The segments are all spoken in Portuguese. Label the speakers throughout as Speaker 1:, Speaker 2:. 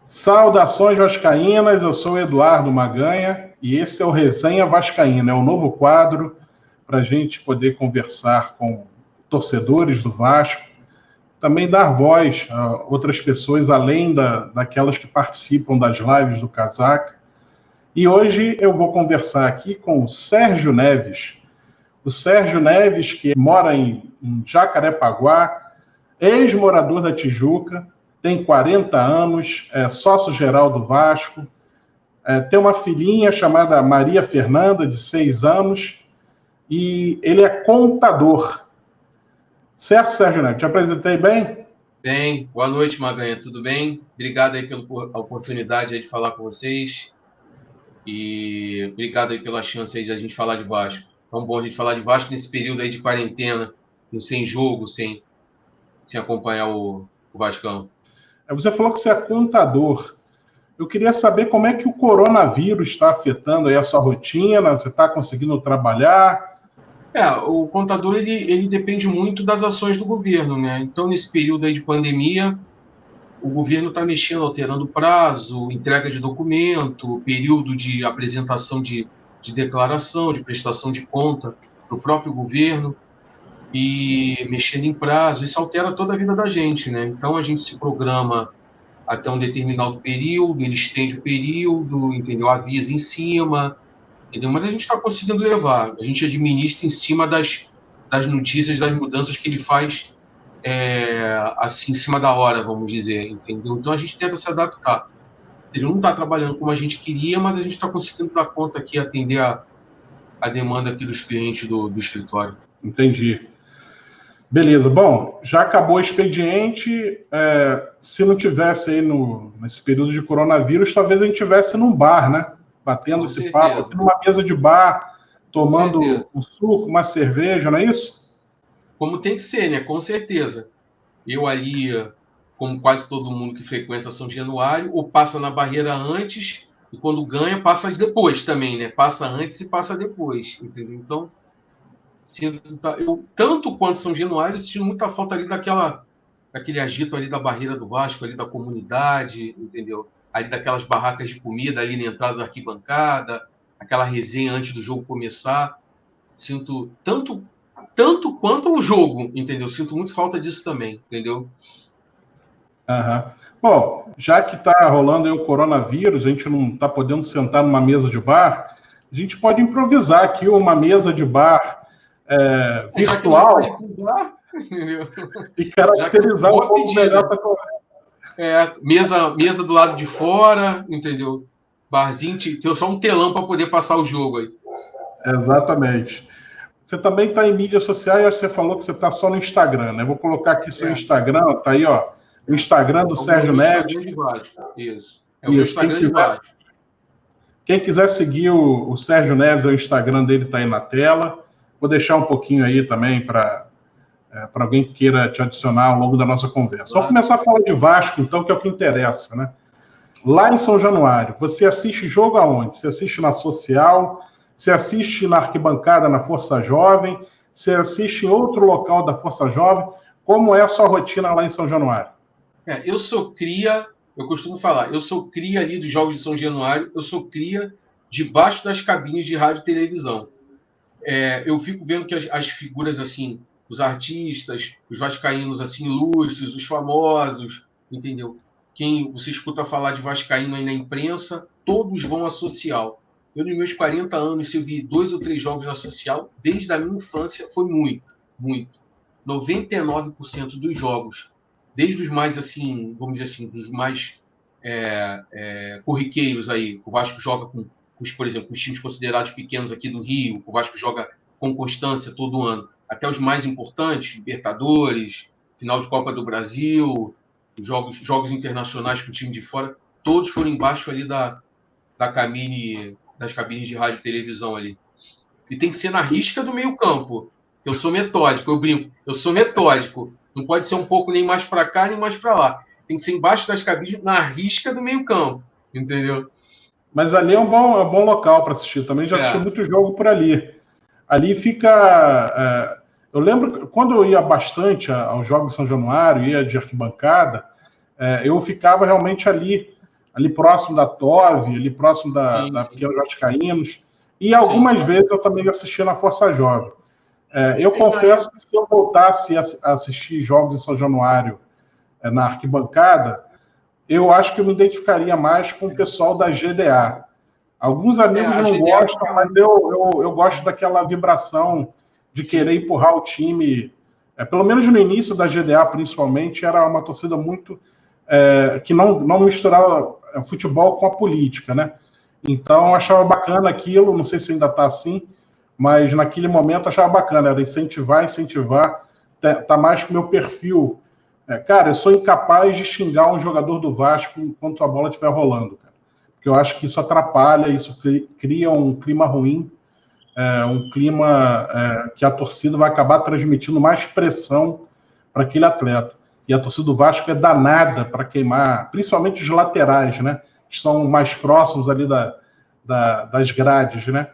Speaker 1: Saudações vascaínas, eu sou o Eduardo Maganha e esse é o Resenha Vascaína, é um novo quadro para a gente poder conversar com torcedores do Vasco, também dar voz a outras pessoas além daquelas que participam das lives do Casaca. E hoje eu vou conversar aqui com o Sérgio Neves. O Sérgio Neves, que mora em Jacarepaguá, ex-morador da Tijuca, tem 40 anos, é sócio-geral do Vasco, tem uma filhinha chamada Maria Fernanda, de 6 anos, e ele é contador. Certo, Sérgio Neves? Te apresentei bem?
Speaker 2: Bem, boa noite, Maganha, tudo bem? Obrigado aí pela oportunidade aí de falar com vocês e obrigado aí pela chance aí de a gente falar de Vasco. Tão bom a gente falar de Vasco nesse período aí de quarentena, sem jogo, sem acompanhar o Vascão.
Speaker 1: Você falou que você é contador. Eu queria saber como é que o coronavírus está afetando aí a sua rotina, você está conseguindo trabalhar?
Speaker 2: O contador ele depende muito das ações do governo, né? Então, nesse período aí de pandemia, o governo está mexendo, alterando prazo, entrega de documento, período de apresentação de declaração, de prestação de conta para o próprio governo e mexendo em prazo. Isso altera toda a vida da gente, né? Então, a gente se programa até um determinado período, ele estende o período, entendeu? Avisa em cima, entendeu? Mas a gente está conseguindo levar, a gente administra em cima das notícias, das mudanças que ele faz, assim, em cima da hora, vamos dizer, entendeu? Então a gente tenta se adaptar. Ele não está trabalhando como a gente queria, mas a gente está conseguindo dar conta aqui, atender a demanda aqui dos clientes do escritório.
Speaker 1: Entendi. Beleza, bom, já acabou o expediente, se não tivesse aí nesse período de coronavírus, talvez a gente estivesse num bar, né? Batendo
Speaker 2: Com
Speaker 1: esse
Speaker 2: certeza.
Speaker 1: papo aqui numa mesa de bar, tomando um suco, uma cerveja, não é isso?
Speaker 2: Como tem que ser, né? Com certeza. Eu ali, como quase todo mundo que frequenta São Januário, ou passa na barreira antes, e quando ganha, passa depois também, né? Passa antes e passa depois, entendeu? Então, eu, tanto quanto São Januário, sinto muita falta ali daquele agito ali da barreira do Vasco, ali da comunidade, entendeu? Ali daquelas barracas de comida ali na entrada da arquibancada, aquela resenha antes do jogo começar. Sinto tanto quanto o jogo, entendeu? Sinto muito falta disso também, entendeu?
Speaker 1: Uhum. Bom, já que está rolando aí o coronavírus, a gente não está podendo sentar numa mesa de bar, a gente pode improvisar aqui uma mesa de bar virtual e caracterizar um pouco melhor essa conversa.
Speaker 2: Mesa do lado de fora, entendeu? Barzinho, tem só um telão para poder passar o jogo aí.
Speaker 1: Exatamente. Você também está em mídias sociais, você falou que você está só no Instagram, né? Vou colocar aqui seu Instagram, tá aí, ó. O Instagram do Sérgio Neves.
Speaker 2: Isso. É o meu Instagram de Vasco.
Speaker 1: Quem quiser seguir o Sérgio Neves, o Instagram dele está aí na tela. Vou deixar um pouquinho aí também para alguém que queira te adicionar ao longo da nossa conversa. Claro. Vamos começar a falar de Vasco, então, que é o que interessa, né? Lá em São Januário, você assiste jogo aonde? Você assiste na Social? Você assiste na arquibancada na Força Jovem? Você assiste em outro local da Força Jovem? Como é a sua rotina lá em São Januário?
Speaker 2: Eu sou cria, eu costumo falar, eu sou cria ali dos Jogos de São Januário, eu sou cria debaixo das cabines de rádio e televisão. Eu fico vendo que as figuras, assim, os artistas, os vascaínos, assim, ilustres, os famosos, entendeu? Quem você escuta falar de vascaíno aí na imprensa, todos vão à Social. Eu, nos meus 40 anos, se eu vi 2 ou 3 jogos na Social, desde a minha infância, foi muito, muito. 99% dos jogos, desde os mais, assim, vamos dizer assim, dos mais corriqueiros aí, o Vasco joga por exemplo, os times considerados pequenos aqui do Rio, o Vasco joga com constância todo ano, até os mais importantes, Libertadores, final de Copa do Brasil, jogos internacionais com o time de fora, todos foram embaixo ali das cabines de rádio e televisão ali. E tem que ser na risca do meio campo. Eu sou metódico, eu brinco, eu sou metódico. Não pode ser um pouco nem mais para cá, nem mais para lá. Tem que ser embaixo das cabines, na risca do meio campo, entendeu?
Speaker 1: Mas ali é um bom local para assistir. Também já assisti muito jogo por ali. Ali fica... eu lembro, quando eu ia bastante aos Jogos de São Januário, ia de arquibancada, eu ficava realmente ali ali próximo da TOV, ali próximo da Pequenos Vascaínos, e algumas vezes eu também assisti na Força Jovem. Eu confesso que se eu voltasse a assistir jogos em São Januário na arquibancada, eu acho que eu me identificaria mais com o pessoal da GDA. Alguns amigos não gostam, mas eu gosto daquela vibração de querer empurrar o time. Pelo menos no início da GDA, principalmente, era uma torcida muito... que não misturava futebol com a política, né? Então, eu achava bacana aquilo, não sei se ainda está assim, mas naquele momento eu achava bacana, era incentivar, tá mais com o meu perfil. Cara, eu sou incapaz de xingar um jogador do Vasco enquanto a bola estiver rolando, cara. Porque eu acho que isso atrapalha, isso cria um clima ruim, um clima que a torcida vai acabar transmitindo mais pressão para aquele atleta. E a torcida do Vasco é danada para queimar, principalmente os laterais, né? Que são mais próximos ali das grades, né?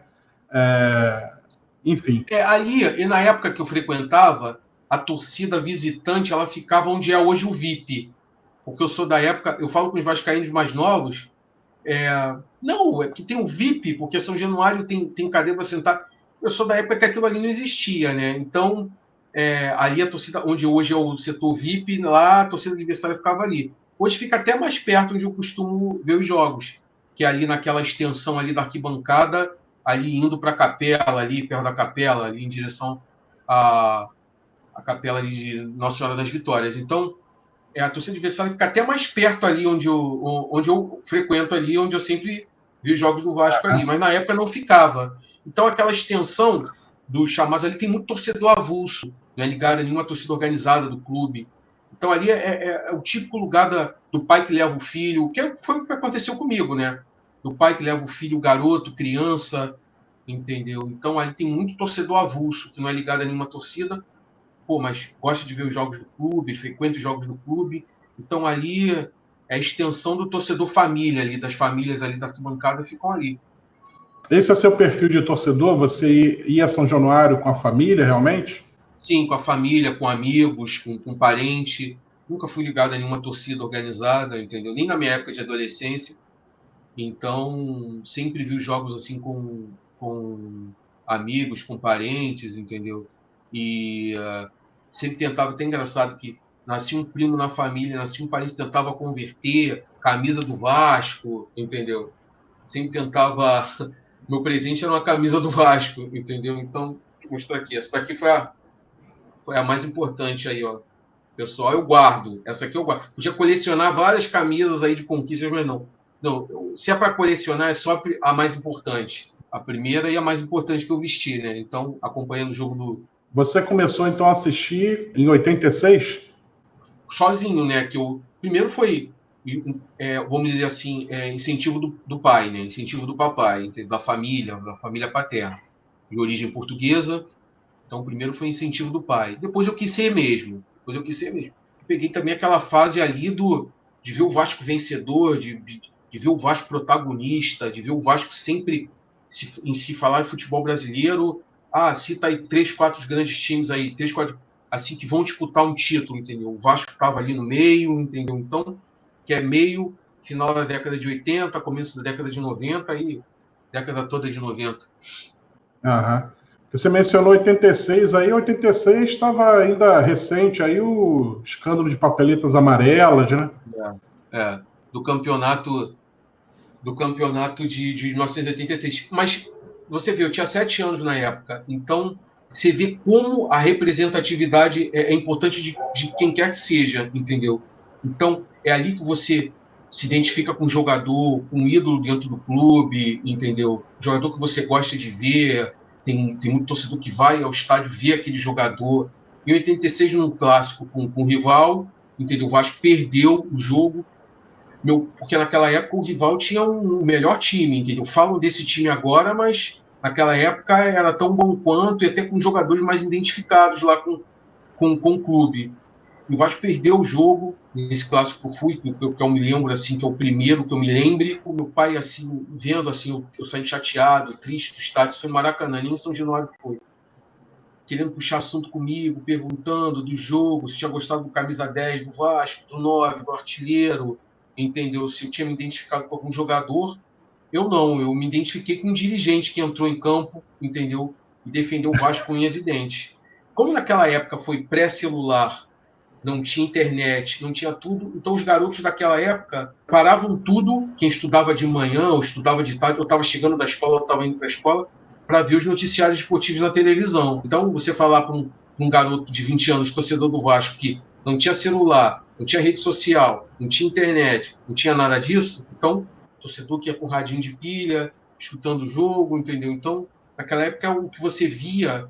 Speaker 1: Enfim.
Speaker 2: Ali, e na época que eu frequentava, a torcida visitante ela ficava onde é hoje o VIP. Porque eu sou da época, eu falo com os vascaínos mais novos, não, é que tem o VIP, porque São Januário tem cadeira para sentar. Eu sou da época que aquilo ali não existia, né? Então, ali a torcida, onde hoje é o setor VIP, lá a torcida adversária ficava ali. Hoje fica até mais perto onde eu costumo ver os jogos, que é ali naquela extensão ali da arquibancada, ali indo para a capela, ali perto da capela, ali em direção à capela ali de Nossa Senhora das Vitórias. Então, a torcida adversária fica até mais perto ali onde eu frequento ali, onde eu sempre vi os jogos do Vasco ali, mas na época não ficava. Então aquela extensão dos chamados ali tem muito torcedor avulso, né, ligado a nenhuma torcida organizada do clube. Então ali é o típico lugar do pai que leva o filho, que foi o que aconteceu comigo, né? Do pai que leva o filho, garoto, criança, entendeu? Então ali tem muito torcedor avulso, que não é ligado a nenhuma torcida, mas gosta de ver os jogos do clube, frequenta os jogos do clube. Então ali é a extensão do torcedor família ali, das famílias ali da arquibancada ficam ali.
Speaker 1: Esse é seu perfil de torcedor? Você ia a São Januário com a família, realmente?
Speaker 2: Sim, com a família, com amigos, com parente. Nunca fui ligado a nenhuma torcida organizada, entendeu? Nem na minha época de adolescência. Então, sempre vi os jogos assim com amigos, com parentes, entendeu? E sempre tentava, até engraçado que nascia um primo na família, nascia um parente, tentava converter, camisa do Vasco, entendeu? Sempre tentava. Meu presente era uma camisa do Vasco, entendeu? Então, vou mostrar aqui. Essa daqui foi a mais importante aí, ó. Pessoal, eu guardo. Essa aqui eu guardo. Podia colecionar várias camisas aí de conquistas, mas não. Não, se é para colecionar, é só a mais importante. A primeira e a mais importante que eu vesti, né? Então, acompanhando o jogo do.
Speaker 1: Você começou então a assistir em 86?
Speaker 2: Sozinho, né? Que eu primeiro foi, vamos dizer assim, incentivo do pai, né? Incentivo do papai, da família paterna, de origem portuguesa. Então, primeiro foi incentivo do pai. Depois eu quis ser mesmo. Peguei também aquela fase ali de ver o Vasco vencedor, de ver o Vasco protagonista, de ver o Vasco sempre em se falar de futebol brasileiro. Cita aí 3, 4 grandes times aí, 3, 4 assim que vão disputar um título, entendeu? O Vasco estava ali no meio, entendeu? Então, que é meio final da década de 80, começo da década de 90 e década toda de 90.
Speaker 1: Aham. Você mencionou 86, aí 86 estava ainda recente, aí o escândalo de papeletas amarelas, né?
Speaker 2: Do campeonato de 1983. Mas você vê, eu tinha 7 anos na época, então você vê como a representatividade é importante de quem quer que seja, entendeu? Então é ali que você se identifica com um jogador, com um ídolo dentro do clube, entendeu? Jogador que você gosta de ver, tem muito torcedor que vai ao estádio ver aquele jogador. Em 86, num clássico com o rival, entendeu? O Vasco perdeu o jogo, porque naquela época o rival tinha um melhor time, entendeu? Falam desse time agora, mas naquela época era tão bom quanto, e até com jogadores mais identificados lá com o clube. O Vasco perdeu o jogo, nesse clássico que eu fui, que eu me lembro, assim, que é o primeiro que eu me lembre. O meu pai, assim, vendo, assim, eu saí chateado, triste do estádio, isso foi no Maracanã, nem em São Januário foi. Querendo puxar assunto comigo, perguntando do jogo, se tinha gostado do camisa 10 do Vasco, do 9, do artilheiro, entendeu? Se eu tinha me identificado com algum jogador, eu não. Eu me identifiquei com um dirigente que entrou em campo, entendeu? E defendeu o Vasco com unhas e dentes. Como naquela época foi pré-celular, não tinha internet, não tinha tudo, então os garotos daquela época paravam tudo, quem estudava de manhã, ou estudava de tarde, ou estava chegando da escola, ou estava indo para a escola, para ver os noticiários esportivos na televisão. Então, você falar para um garoto de 20 anos, torcedor do Vasco, que não tinha celular, não tinha rede social, não tinha internet, não tinha nada disso, então, torcedor que ia com radinho de pilha, escutando o jogo, entendeu? Então, naquela época, o que você via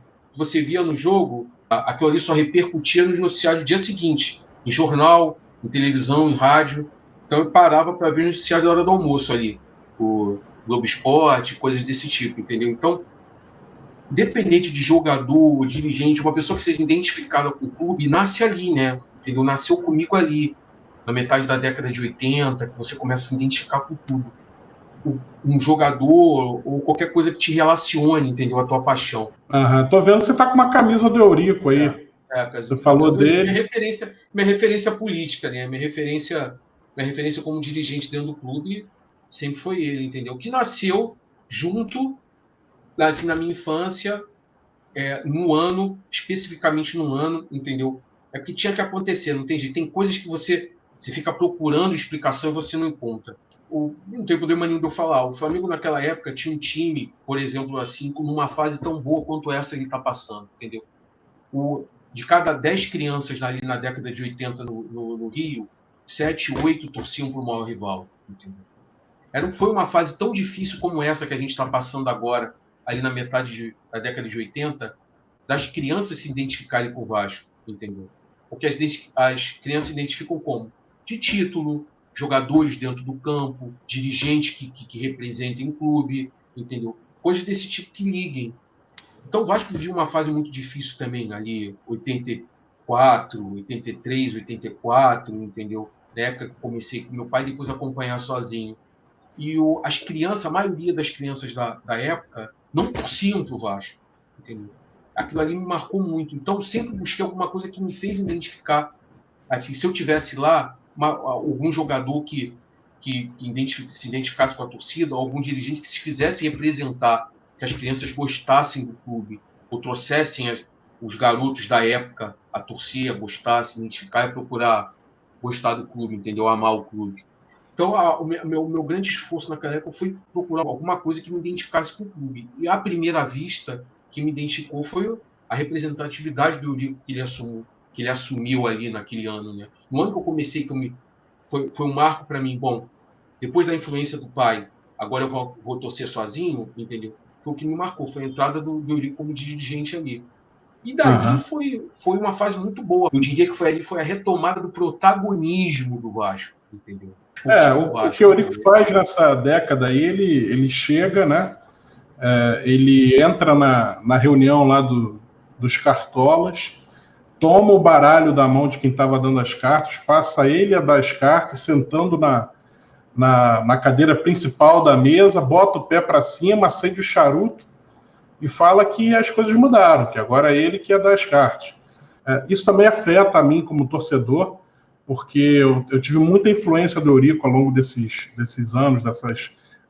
Speaker 2: no jogo, aquilo ali só repercutia nos noticiários do dia seguinte, em jornal, em televisão, em rádio. Então eu parava para ver o noticiário da hora do almoço ali, o Globo Esporte, coisas desse tipo, entendeu? Então, independente de jogador, dirigente, uma pessoa que seja identificada com o clube, nasce ali, né? Entendeu? Nasceu comigo ali, na metade da década de 80, que você começa a se identificar com tudo. Um jogador ou qualquer coisa que te relacione, entendeu? A tua paixão.
Speaker 1: Tô vendo que você tá com uma camisa do Eurico aí. Você falou dele.
Speaker 2: Minha referência política, né? Minha referência como dirigente dentro do clube sempre foi ele, entendeu? Que nasceu junto, assim, na minha infância, especificamente no ano, entendeu? É porque tinha que acontecer, não tem jeito. Tem coisas que você fica procurando explicação e você não encontra. Não tem problema nenhum de eu falar. O Flamengo naquela época tinha um time, por exemplo, assim, numa fase tão boa quanto essa que ele está passando, entendeu? De cada 10 crianças ali na década de 80 no Rio, 7, 8 torciam para o maior rival, entendeu? Foi uma fase tão difícil como essa que a gente está passando agora, ali na metade da década de 80, das crianças se identificarem com o Vasco, entendeu? Porque as crianças se identificam como? De título, jogadores dentro do campo, dirigentes que representem o clube, entendeu? Coisas desse tipo que liguem. Então o Vasco viu uma fase muito difícil também, ali, 84, 83, 84, entendeu? Na época que comecei com meu pai, depois acompanhar sozinho. E as crianças, a maioria das crianças da época, não torciam pro Vasco, entendeu? Aquilo ali me marcou muito. Então eu sempre busquei alguma coisa que me fez identificar. Assim, se eu tivesse lá, algum jogador que se identificasse com a torcida, ou algum dirigente que se fizesse representar, que as crianças gostassem do clube, ou trouxessem os garotos da época a torcer, a gostar, a se identificar e procurar gostar do clube, entendeu? Amar o clube. Então, o meu grande esforço naquela época foi procurar alguma coisa que me identificasse com o clube. E à primeira vista, que me identificou foi a representatividade do Eurico que ele assumiu ali naquele ano, né? No ano que eu comecei, foi um marco para mim. Bom, depois da influência do pai, agora eu vou torcer sozinho, entendeu? Foi o que me marcou, foi a entrada do Eurico como dirigente ali. E dali foi uma fase muito boa. Eu diria que foi a retomada do protagonismo do Vasco, entendeu?
Speaker 1: O que o Eurico faz nessa década aí, ele chega, né? Ele entra na reunião lá dos cartolas, toma o baralho da mão de quem estava dando as cartas, passa ele a dar as cartas, sentando na cadeira principal da mesa, bota o pé para cima, acende o charuto e fala que as coisas mudaram, que agora é ele que ia dar as cartas. Isso também afeta a mim como torcedor, porque eu tive muita influência do Eurico ao longo desses anos, dessas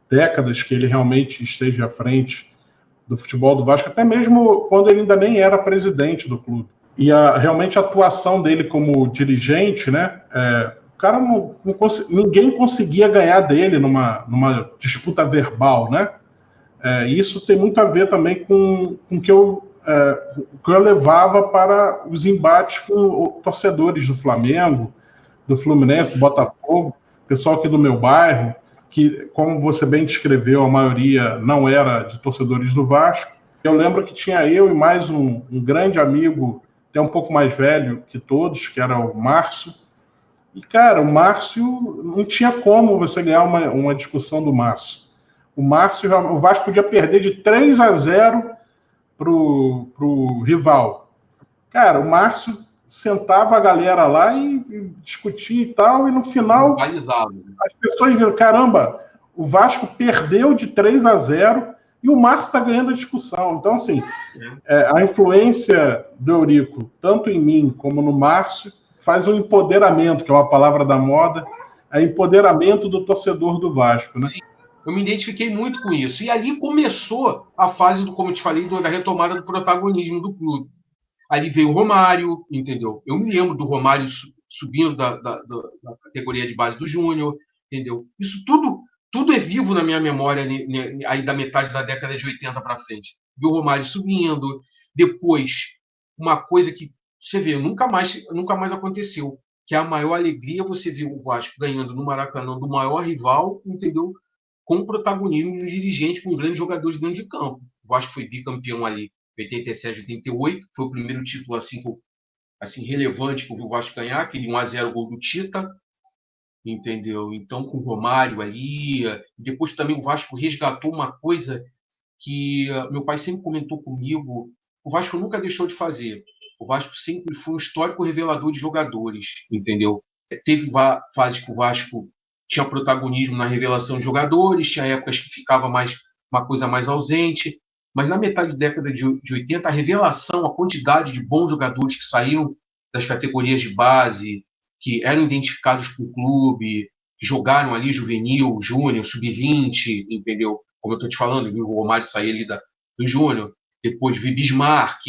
Speaker 1: décadas que ele realmente esteve à frente do futebol do Vasco, até mesmo quando ele ainda nem era presidente do clube. E realmente a atuação dele como dirigente, né? O cara ninguém conseguia ganhar dele numa disputa verbal, né? Isso tem muito a ver também com o que eu levava para os embates com torcedores do Flamengo, do Fluminense, do Botafogo, pessoal aqui do meu bairro, que, como você bem descreveu, a maioria não era de torcedores do Vasco. Eu lembro que tinha eu e mais um grande amigo, até um pouco mais velho que todos, que era o Márcio. E, cara, o Márcio, não tinha como você ganhar uma discussão do Márcio. O Vasco podia perder de 3-0 pro rival. Cara, o Márcio sentava a galera lá e discutia e tal, e no final as pessoas viram, caramba, o Vasco perdeu de 3-0 e o Márcio está ganhando a discussão. Então, assim, a influência do Eurico, tanto em mim como no Márcio, faz um empoderamento, que é uma palavra da moda, empoderamento do torcedor do Vasco, né?
Speaker 2: Sim, eu me identifiquei muito com isso. E ali começou a fase, como eu te falei, da retomada do protagonismo do clube. Ali veio o Romário, entendeu? Eu me lembro do Romário subindo da categoria de base do Júnior, entendeu? Isso tudo é vivo na minha memória aí da metade da década de 80 para frente. Vi o Romário subindo, depois uma coisa que você vê, nunca mais aconteceu, que é a maior alegria você ver o Vasco ganhando no Maracanã do maior rival, entendeu? Com protagonismo de um dirigente, com grandes jogadores dentro de campo. O Vasco foi bicampeão ali 87, 88, foi o primeiro título assim relevante que o Vasco ganhar, aquele 1-0 gol do Tita, entendeu? Então, com o Romário ali, depois também o Vasco resgatou uma coisa que meu pai sempre comentou comigo, o Vasco nunca deixou de fazer. O Vasco sempre foi um histórico revelador de jogadores, entendeu? Teve fases que o Vasco tinha protagonismo na revelação de jogadores, tinha épocas que ficava uma coisa mais ausente, mas na metade da década de 80, a revelação, a quantidade de bons jogadores que saíram das categorias de base, que eram identificados com o clube, que jogaram ali juvenil, júnior, sub-20, entendeu? Como eu estou te falando, viu o Romário sair ali do júnior, depois vi Bismarck,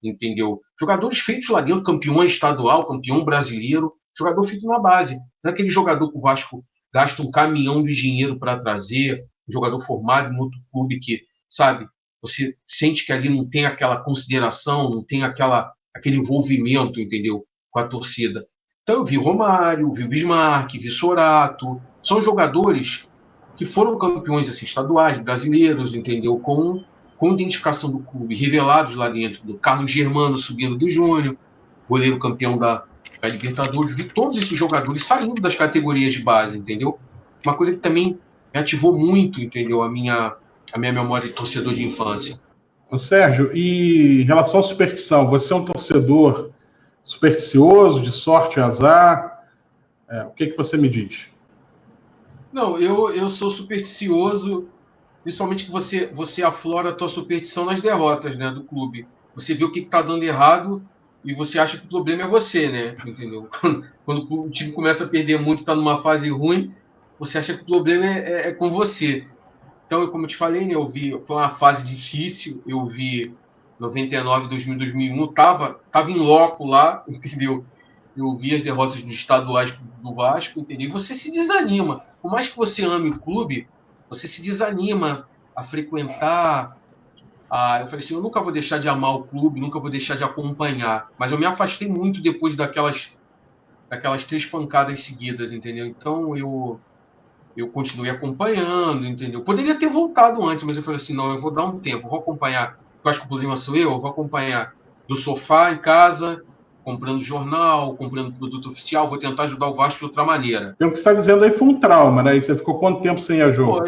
Speaker 2: entendeu? Jogadores feitos lá dentro, campeão estadual, campeão brasileiro, jogador feito na base. Não é aquele jogador que o Vasco gasta um caminhão de dinheiro para trazer, um jogador formado em outro clube que, sabe, você sente que ali não tem aquela consideração, não tem aquele envolvimento, entendeu, com a torcida. Então eu vi Romário, vi Bismarck, vi Sorato, são jogadores que foram campeões assim, estaduais, brasileiros, entendeu, com identificação do clube, revelados lá dentro, do Carlos Germano subindo do Júnior, goleiro campeão da Libertadores, vi todos esses jogadores saindo das categorias de base, entendeu? Uma coisa que também me ativou muito, entendeu, a minha memória de torcedor de infância.
Speaker 1: Ô Sérgio, e em relação à superstição, você é um torcedor supersticioso, de sorte e azar? O que você me diz?
Speaker 2: Não, eu sou supersticioso, principalmente que você aflora a tua superstição nas derrotas, né, do clube. Você vê o que está dando errado e você acha que o problema é você, né? Entendeu? Quando o time começa a perder muito, está numa fase ruim, você acha que o problema é com você. Então, como eu te falei, né, foi uma fase difícil, eu vi 99, 2000, 2001, tava em loco lá, entendeu? Eu vi as derrotas dos estaduais do Vasco, entendeu? E você se desanima. Por mais que você ame o clube, você se desanima a frequentar. Eu falei assim, eu nunca vou deixar de amar o clube, nunca vou deixar de acompanhar. Mas eu me afastei muito depois daquelas 3 pancadas seguidas, entendeu? Então eu continuei acompanhando, entendeu? Poderia ter voltado antes, mas eu falei assim, não, eu vou dar um tempo, vou acompanhar. Eu acho que o problema sou eu vou acompanhar do sofá em casa, comprando jornal, comprando produto oficial, vou tentar ajudar o Vasco de outra maneira.
Speaker 1: O que você está dizendo aí foi um trauma, né? E você ficou quanto tempo sem ir a jogo?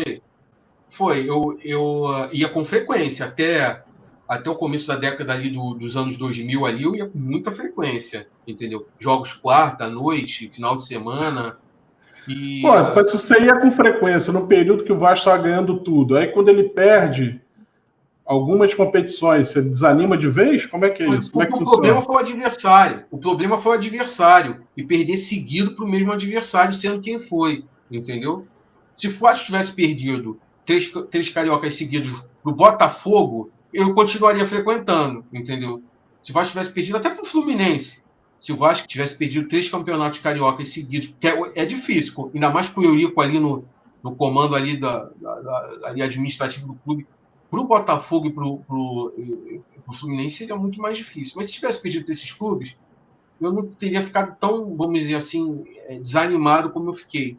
Speaker 2: Foi. Eu ia com frequência, até o começo da década ali dos anos 2000 ali, eu ia com muita frequência, entendeu? Jogos quarta, noite, final de semana.
Speaker 1: Mas se você ia com frequência no período que o Vasco estava ganhando tudo, aí quando ele perde algumas competições, você desanima de vez? Como é que é isso? Como é que funciona?
Speaker 2: O problema foi o adversário. O problema foi o adversário. E perder seguido para o mesmo adversário, sendo quem foi, entendeu? Se o Vasco tivesse perdido 3 cariocas seguidos pro Botafogo, eu continuaria frequentando, entendeu? Se o Vasco tivesse perdido até pro Fluminense, se o Vasco tivesse perdido 3 campeonatos cariocas seguidos, que é difícil, ainda mais com o Eurico ali no comando ali ali administrativo do clube, pro Botafogo e pro Fluminense seria muito mais difícil. Mas se tivesse perdido desses clubes, eu não teria ficado tão, vamos dizer assim, desanimado como eu fiquei,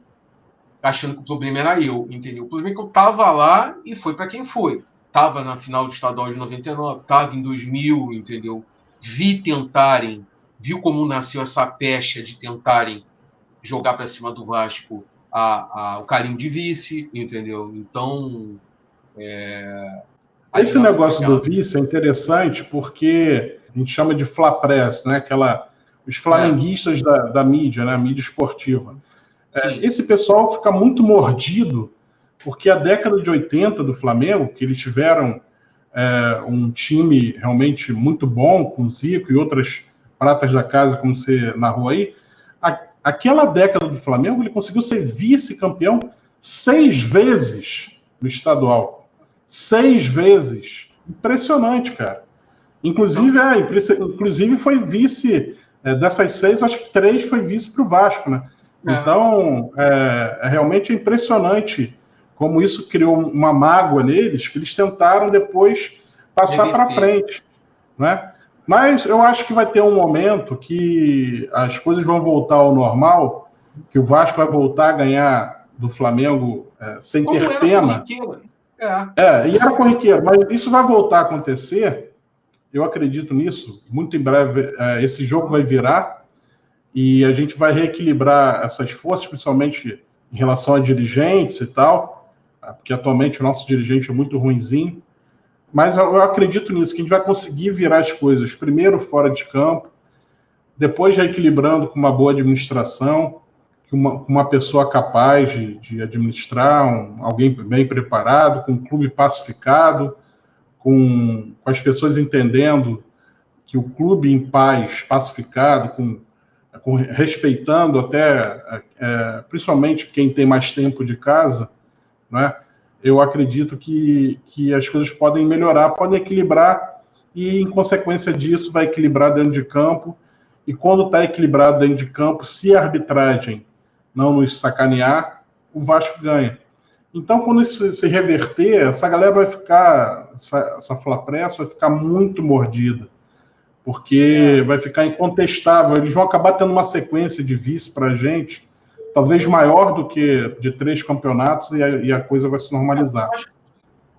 Speaker 2: achando que o problema era eu, entendeu? O problema é que eu tava lá e foi para quem foi. Tava na final do estadual de 99, tava em 2000, entendeu? Viu como nasceu essa pecha de tentarem jogar para cima do Vasco o carinho de vice, entendeu? Então,
Speaker 1: esse negócio do vice é interessante porque a gente chama de fla-press, né? Os flamenguistas da mídia, né? A mídia esportiva. Esse pessoal fica muito mordido porque a década de 80 do Flamengo, que eles tiveram um time realmente muito bom, com Zico e outras pratas da casa, como você narrou aí, aquela década do Flamengo, ele conseguiu ser vice-campeão 6 vezes no estadual. 6 vezes. Impressionante, cara. Inclusive foi vice, dessas 6, acho que 3 foi vice para o Vasco, né? Então, realmente é impressionante como isso criou uma mágoa neles, que eles tentaram depois passar para frente, né? Mas eu acho que vai ter um momento que as coisas vão voltar ao normal, que o Vasco vai voltar a ganhar do Flamengo sem
Speaker 2: Como
Speaker 1: ter pena. E era corriqueiro, mas isso vai voltar a acontecer. Eu acredito nisso. Muito em breve esse jogo vai virar e a gente vai reequilibrar essas forças, principalmente em relação a dirigentes e tal, porque atualmente o nosso dirigente é muito ruinzinho. Mas eu acredito nisso, que a gente vai conseguir virar as coisas, primeiro fora de campo, depois já equilibrando com uma boa administração, com uma pessoa capaz de administrar, alguém bem preparado, com um clube pacificado, com as pessoas entendendo que o clube em paz, pacificado, respeitando até, principalmente quem tem mais tempo de casa, né? Eu acredito que as coisas podem melhorar, podem equilibrar, e, em consequência disso, vai equilibrar dentro de campo. E quando está equilibrado dentro de campo, se a arbitragem não nos sacanear, o Vasco ganha. Então, quando isso se reverter, essa galera vai ficar, essa Fla-Press vai ficar muito mordida, porque vai ficar incontestável. Eles vão acabar tendo uma sequência de vice para a gente, talvez maior do que de 3 campeonatos, e a coisa vai se normalizar.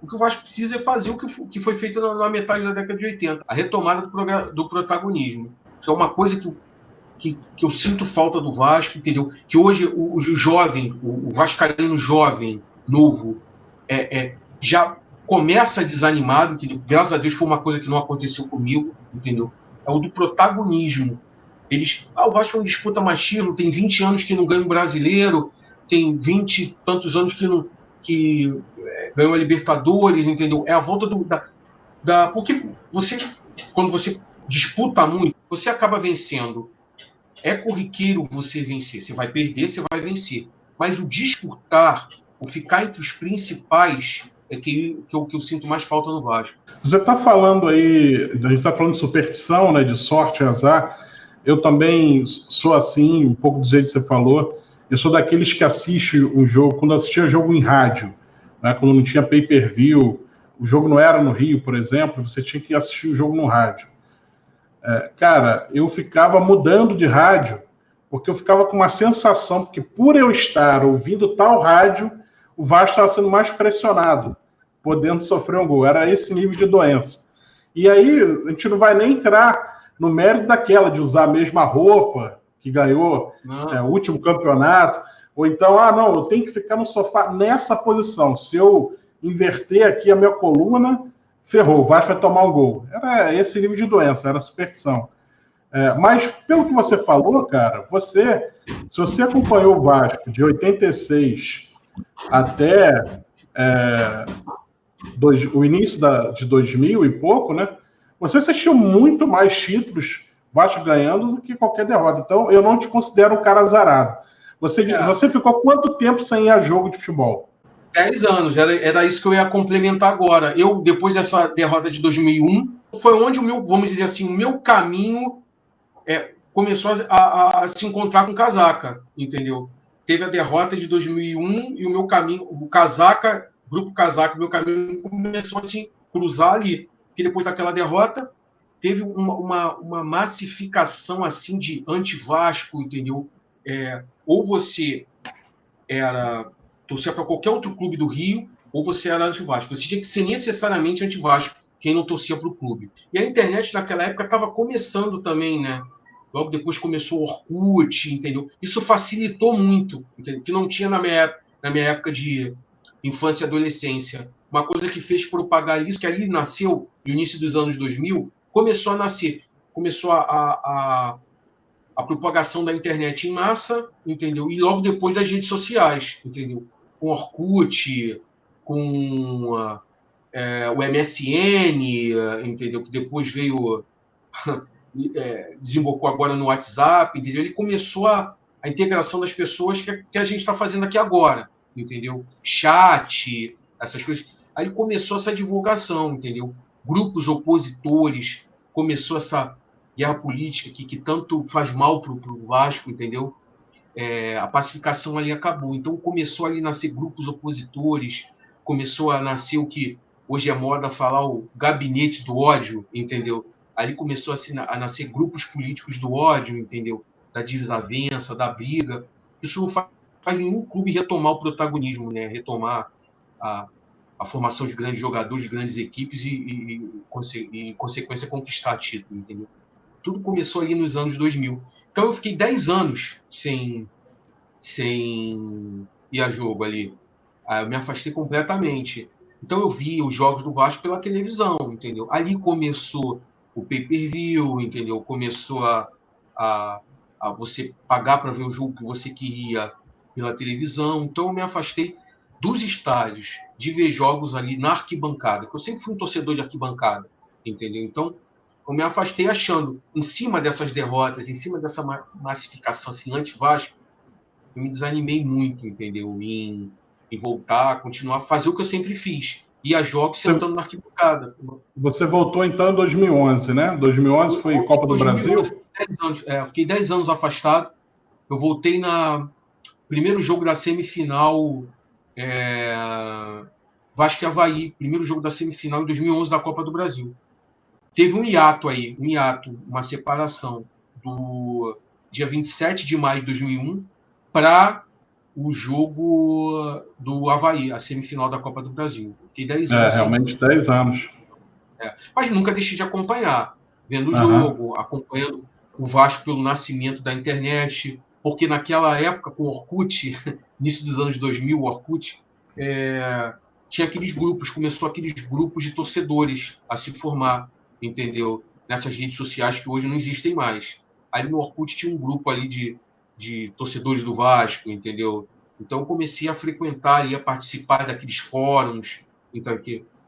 Speaker 2: O que o Vasco precisa é fazer o que foi feito na metade da década de 80, a retomada do protagonismo. Isso é uma coisa que eu sinto falta do Vasco, entendeu? Que hoje o jovem, o vascaíno jovem, novo, já começa desanimado, entendeu? Graças a Deus foi uma coisa que não aconteceu comigo, entendeu? É o do protagonismo. O Vasco não disputa mais título, tem 20 anos que não ganha um brasileiro, tem 20 e tantos anos que ganhou a Libertadores, entendeu? É a volta porque quando você disputa muito, você acaba vencendo. É corriqueiro você vencer. Você vai perder, você vai vencer. Mas o disputar, o ficar entre os principais, é que eu sinto mais falta no Vasco.
Speaker 1: Você está falando aí, a gente está falando de superstição, né, de sorte e azar. Eu também sou assim, um pouco do jeito que você falou. Eu sou daqueles que assiste o jogo, quando assistia jogo em rádio, né, quando não tinha pay-per-view, o jogo não era no Rio, por exemplo, você tinha que assistir o jogo no rádio. Cara, eu ficava mudando de rádio, porque eu ficava com uma sensação, porque por eu estar ouvindo tal rádio, o Vasco estava sendo mais pressionado, podendo sofrer um gol. Era esse nível de doença. E aí, a gente não vai nem entrar no mérito daquela, de usar a mesma roupa que ganhou o último campeonato, ou então, não, eu tenho que ficar no sofá nessa posição. Se eu inverter aqui a minha coluna, ferrou, o Vasco vai tomar um gol. Era esse nível de doença, era superstição. Mas, pelo que você falou, cara, se você acompanhou o Vasco de 86 até o início de 2000 e pouco, né? Você assistiu muito mais títulos Vasco ganhando do que qualquer derrota. Então, eu não te considero um cara azarado. Você ficou quanto tempo sem ir a jogo de futebol?
Speaker 2: 10 anos, era isso que eu ia complementar agora. Eu, depois dessa derrota de 2001, foi onde vamos dizer assim, o meu caminho começou a se encontrar com o Casaca, entendeu? Teve a derrota de 2001 e o meu caminho, o Casaca, Grupo Casaca, o meu caminho começou a se cruzar ali. Porque depois daquela derrota, teve uma massificação assim de anti-Vasco, entendeu? Ou você torcia para qualquer outro clube do Rio, ou você era anti-Vasco. Você tinha que ser necessariamente anti-Vasco, quem não torcia para o clube. E a internet naquela época estava começando também, né? Logo depois começou o Orkut, entendeu? Isso facilitou muito, entendeu? Que não tinha na minha época de infância e adolescência. Uma coisa que fez propagar isso, que ali nasceu no início dos anos 2000, começou a nascer. Começou a propagação da internet em massa, entendeu? E logo depois das redes sociais, entendeu? Com Orkut, com o MSN, entendeu? Que depois veio... desembocou agora no WhatsApp, entendeu? Ele começou a a integração das pessoas que a gente está fazendo aqui agora, entendeu? Chat, essas coisas. Aí começou essa divulgação, entendeu? Grupos opositores, começou essa guerra política que tanto faz mal para o Vasco, entendeu? A pacificação ali acabou. Então começou ali a nascer grupos opositores, começou a nascer o que hoje é moda falar o gabinete do ódio, entendeu? Ali começou a nascer grupos políticos do ódio, entendeu? Da desavença, da briga. Isso não faz nenhum clube retomar o protagonismo, né? Retomar a formação de grandes jogadores, de grandes equipes e em consequência, conquistar título, entendeu? Tudo começou ali nos anos 2000. Então eu fiquei 10 anos sem ir a jogo ali. Eu me afastei completamente. Então eu vi os jogos do Vasco pela televisão, entendeu? Ali começou o pay-per-view, entendeu? Começou a você pagar para ver o jogo que você queria pela televisão. Então eu me afastei dos estádios, de ver jogos ali na arquibancada, porque eu sempre fui um torcedor de arquibancada, entendeu? Então eu me afastei achando, em cima dessas derrotas, em cima dessa massificação assim, anti-Vasco, eu me desanimei muito, entendeu? Em voltar, continuar a fazer o que eu sempre fiz. Ir a jogos sentando na arquibancada.
Speaker 1: Você voltou então em 2011, né? 2011 foi Copa do Brasil?
Speaker 2: 10 anos, eu fiquei 10 anos afastado. Eu voltei no primeiro jogo da semifinal Vasco e Avaí, primeiro jogo da semifinal em 2011 da Copa do Brasil. Teve um hiato, uma separação do dia 27 de maio de 2001 para o jogo do Avaí, a semifinal da Copa do Brasil. Fiquei 10 anos.
Speaker 1: Realmente 10 anos.
Speaker 2: Mas nunca deixei de acompanhar, vendo o jogo, acompanhando o Vasco pelo nascimento da internet, porque naquela época, com o Orkut, início dos anos 2000, o Orkut, tinha aqueles grupos, começou aqueles grupos de torcedores a se formar, entendeu? Nessas redes sociais que hoje não existem mais. Aí no Orkut tinha um grupo ali de torcedores do Vasco, entendeu? Então eu comecei a frequentar e a participar daqueles fóruns, então,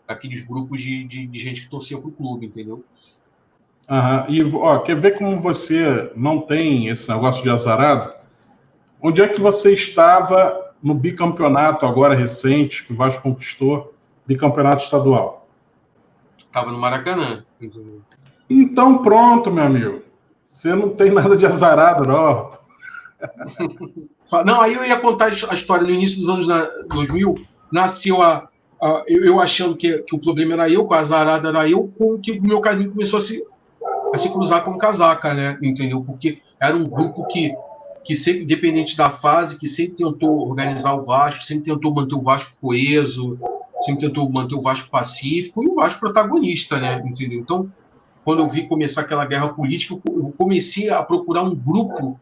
Speaker 2: daqueles grupos de gente que torcia para o clube, entendeu?
Speaker 1: E quer ver como você não tem esse negócio de azarado? Onde é que você estava no bicampeonato agora recente, que o Vasco conquistou, bicampeonato estadual?
Speaker 2: Estava no Maracanã. Entendeu?
Speaker 1: Então pronto, meu amigo. Você não tem nada de azarado, não.
Speaker 2: Não, aí eu ia contar a história. No início dos anos 2000, nasceu eu achando que o problema era eu, que o azarado era eu, com que o meu caminho começou a se cruzar com casaca, né? Entendeu? Porque era um grupo que sempre, independente da fase, que sempre tentou organizar o Vasco, sempre tentou manter o Vasco coeso, sempre tentou manter o Vasco pacífico e o Vasco protagonista, né? Entendeu? Então, quando eu vi começar aquela guerra política, eu comecei a procurar um grupo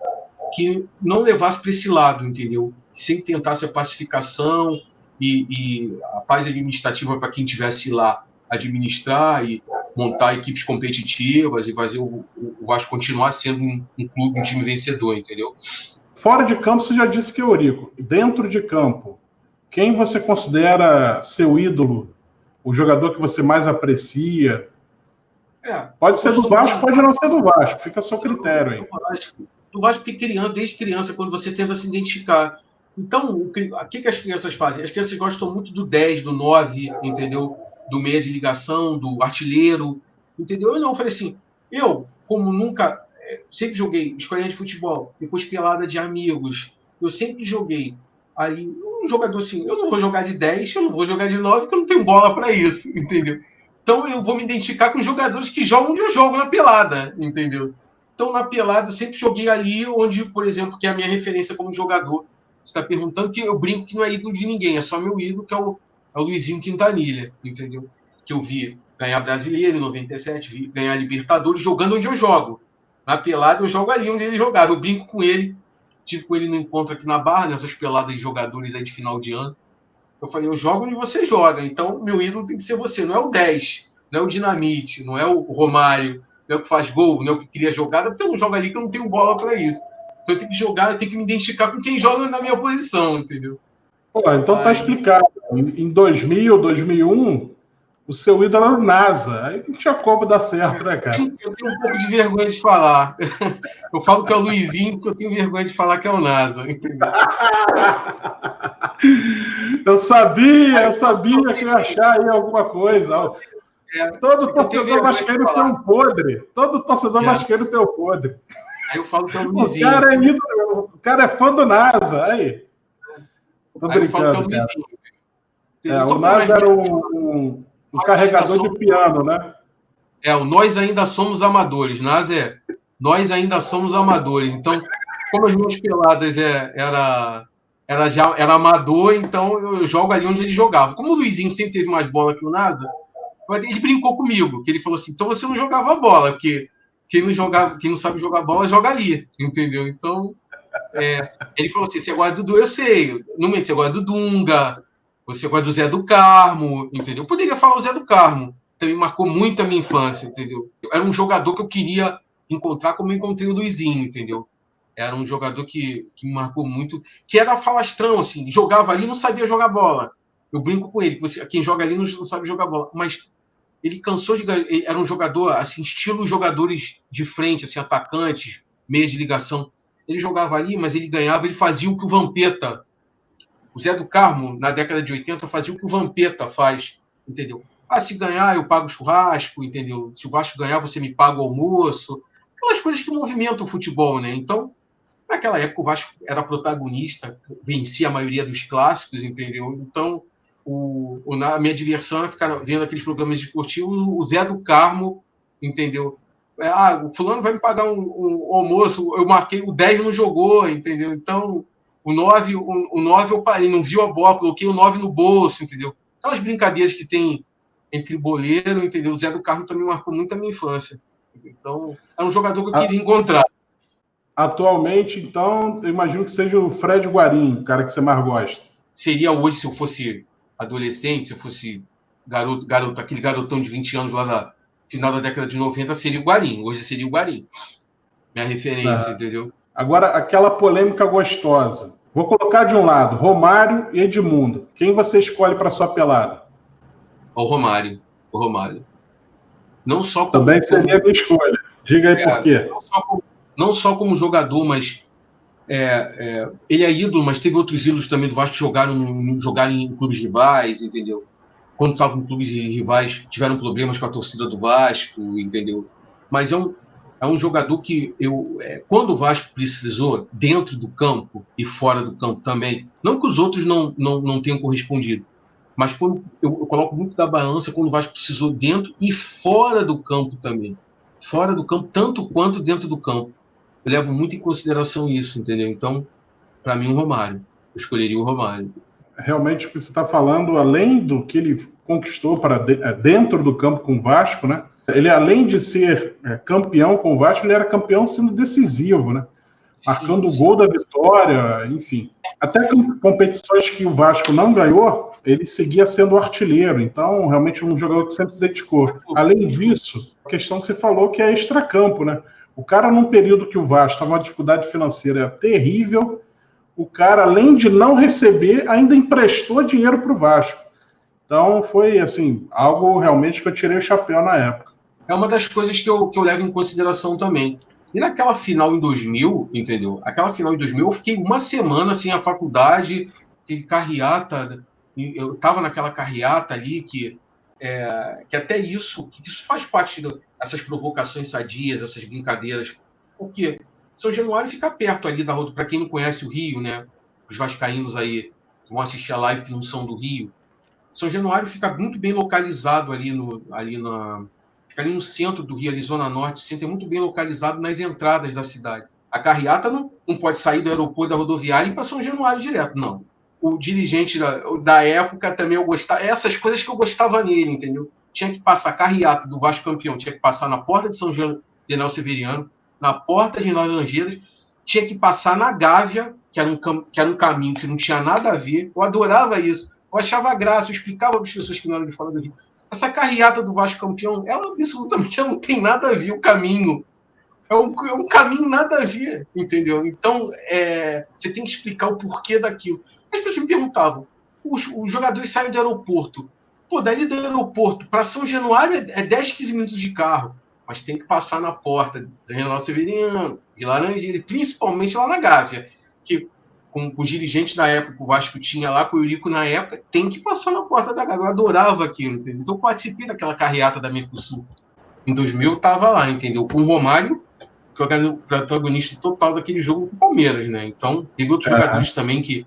Speaker 2: que não levasse para esse lado, entendeu? Que sempre tentasse a pacificação e a paz administrativa para quem estivesse lá administrar e montar equipes competitivas e fazer o Vasco continuar sendo um clube, um time vencedor, entendeu?
Speaker 1: Fora de campo, você já disse que é Eurico. Dentro de campo, quem você considera seu ídolo? O jogador que você mais aprecia? Pode ser do Vasco, pode não ser do Vasco. Fica a seu critério aí.
Speaker 2: Do Vasco, porque desde criança, quando você tenta se identificar. Então, o que as crianças fazem? As crianças gostam muito do 10, do 9, entendeu? Do meia de ligação, do artilheiro, entendeu? Eu falei assim, como nunca, sempre joguei escolinha de futebol, depois pelada de amigos, eu sempre joguei aí, um jogador assim, eu não vou jogar de 10, eu não vou jogar de 9, porque eu não tenho bola para isso, entendeu? Então eu vou me identificar com jogadores que jogam onde eu jogo na pelada, entendeu? Então na pelada eu sempre joguei ali onde, por exemplo, que é a minha referência como jogador. Você está perguntando, que eu brinco que não é ídolo de ninguém, é só meu ídolo, que é o Luizinho Quintanilha, entendeu? Que eu vi ganhar Brasileiro em 97, vi ganhar Libertadores jogando onde eu jogo. Na pelada eu jogo ali onde ele jogava. Eu brinco com ele, tive com ele no encontro aqui na Barra, nessas peladas de jogadores aí de final de ano. Eu falei, eu jogo onde você joga, então meu ídolo tem que ser você, não é o 10, não é o Dinamite, não é o Romário, não é o que faz gol, não é o que cria jogada, porque eu não jogo ali que eu não tenho bola para isso. Então eu tenho que jogar, eu tenho que me identificar com quem joga na minha posição, entendeu?
Speaker 1: Então tá explicado. Em 2000, 2001, o seu ídolo era o NASA. Aí não tinha como dar certo, né, cara?
Speaker 2: Eu tenho um pouco de vergonha de falar. Eu falo que é o Luizinho, porque eu tenho vergonha de falar que é o NASA, entendeu?
Speaker 1: Eu sabia que eu ia achar aí alguma coisa. Todo torcedor vascaíno tem um podre. Todo torcedor vascaíno tem um podre.
Speaker 2: Aí eu falo que é o Luizinho.
Speaker 1: O cara é fã do NASA. Aí. Tô brincando, cara. O NASA era um carregador de piano, né?
Speaker 2: O Nós Ainda Somos Amadores. NASA é Nós Ainda Somos Amadores. Então, como as minhas peladas era amador, então eu jogo ali onde ele jogava. Como o Luizinho sempre teve mais bola que o NASA, ele brincou comigo, que ele falou assim, então você não jogava bola, porque quem não sabe jogar bola, joga ali, entendeu? Então, ele falou assim, você gosta do Dudu, eu sei, no momento você gosta do Dunga, você gosta do Zé do Carmo, entendeu? Eu poderia falar o Zé do Carmo, também marcou muito a minha infância, entendeu? Era um jogador que eu queria encontrar como eu encontrei o Luizinho, entendeu? Era um jogador que me marcou muito, que era falastrão, assim, jogava ali e não sabia jogar bola. Eu brinco com ele, quem joga ali não sabe jogar bola, mas ele cansou de... Era um jogador, assim, estilo jogadores de frente, assim, atacantes, meias de ligação. Ele jogava ali, mas ele ganhava, ele fazia o que o Vampeta, o Zé do Carmo, na década de 80, fazia o que o Vampeta faz, entendeu? Se ganhar, eu pago o churrasco, entendeu? Se o Vasco ganhar, você me paga o almoço. Aquelas coisas que movimentam o futebol, né? Então, naquela época, o Vasco era protagonista, vencia a maioria dos clássicos, entendeu? Então, a minha diversão era ficar vendo aqueles programas esportivos, o Zé do Carmo, entendeu? O fulano vai me pagar um almoço, eu marquei, o 10 não jogou, entendeu? Então, o 9 eu parei, não viu a bola, coloquei o 9 no bolso, entendeu? Aquelas brincadeiras que tem entre boleiro, entendeu? O Zé do Carmo também marcou muito a minha infância. Então, é um jogador que eu queria encontrar.
Speaker 1: Atualmente, então, eu imagino que seja o Fred Guarim, o cara que você mais gosta.
Speaker 2: Seria hoje, se eu fosse adolescente, se eu fosse garoto, aquele garotão de 20 anos lá na final da década de 90, seria o Guarim. Hoje seria o Guarim. Minha referência, entendeu?
Speaker 1: Agora, aquela polêmica gostosa. Vou colocar de um lado, Romário e Edmundo. Quem você escolhe para sua pelada?
Speaker 2: O Romário. Não só
Speaker 1: como... Também seria a minha escolha. Diga aí por quê.
Speaker 2: Não só como jogador, mas ele é ídolo, mas teve outros ídolos também do Vasco que jogaram em clubes rivais, entendeu? Quando estavam em clubes rivais, tiveram problemas com a torcida do Vasco, entendeu? Mas é um jogador que quando o Vasco precisou, dentro do campo e fora do campo também, não que os outros não tenham correspondido, mas quando eu coloco muito da balança quando o Vasco precisou dentro e fora do campo também. Fora do campo, tanto quanto dentro do campo. Eu levo muito em consideração isso, entendeu? Então, para mim, o Romário. Eu escolheria o Romário.
Speaker 1: Realmente, o que você está falando, além do que ele conquistou para dentro do campo com o Vasco, né? Ele, além de ser campeão com o Vasco, ele era campeão sendo decisivo, né? Marcando o gol da vitória, enfim. Até competições que o Vasco não ganhou, ele seguia sendo artilheiro. Então, realmente, um jogador que sempre se dedicou. Além disso, a questão que você falou, que é extracampo, né? O cara, num período que o Vasco estava uma dificuldade financeira terrível, o cara, além de não receber, ainda emprestou dinheiro para o Vasco. Então, foi, assim, algo realmente que eu tirei o chapéu na época.
Speaker 2: É uma das coisas que eu levo em consideração também. E naquela final em 2000, entendeu? Aquela final em 2000, eu fiquei uma semana sem a faculdade, teve carreata, eu estava naquela carreata ali que até isso faz parte dessas provocações sadias, essas brincadeiras, porque São Januário fica perto ali da rua, para quem não conhece o Rio, né? Os vascaínos aí que vão assistir a live que não são do Rio. São Januário fica muito bem localizado fica ali no centro do Rio, ali Zona Norte, centro, é muito bem localizado nas entradas da cidade. A carreata não pode sair do aeroporto da rodoviária e ir para São Januário direto, não. O dirigente da época também eu gostava, essas coisas que eu gostava nele, entendeu? Tinha que passar a carreata do Vasco campeão, tinha que passar na porta de São General Severiano, na porta de Laranjeiras, tinha que passar na Gávea, que era um caminho que não tinha nada a ver. Eu adorava isso. Eu achava graça, eu explicava para as pessoas que não eram de fora do Rio. Essa carreata do Vasco campeão, ela absolutamente não tem nada a ver o caminho. É um caminho nada a ver, entendeu? Então, você tem que explicar o porquê daquilo. As pessoas me perguntavam, os jogadores saem do aeroporto, Pô, dali do aeroporto para São Januário é 10, 15 minutos de carro, mas tem que passar na porta de General Severiano, de Laranjeira, principalmente lá na Gávea, que com os dirigentes da época, o Vasco tinha lá com o Eurico na época, tem que passar na porta da Gávea. Eu adorava aquilo, entendeu? Então eu participei daquela carreata da Mercosul. Em 2000 eu tava lá, entendeu? Com o Romário, que era o protagonista total daquele jogo com o Palmeiras, né? Então teve outros jogadores também que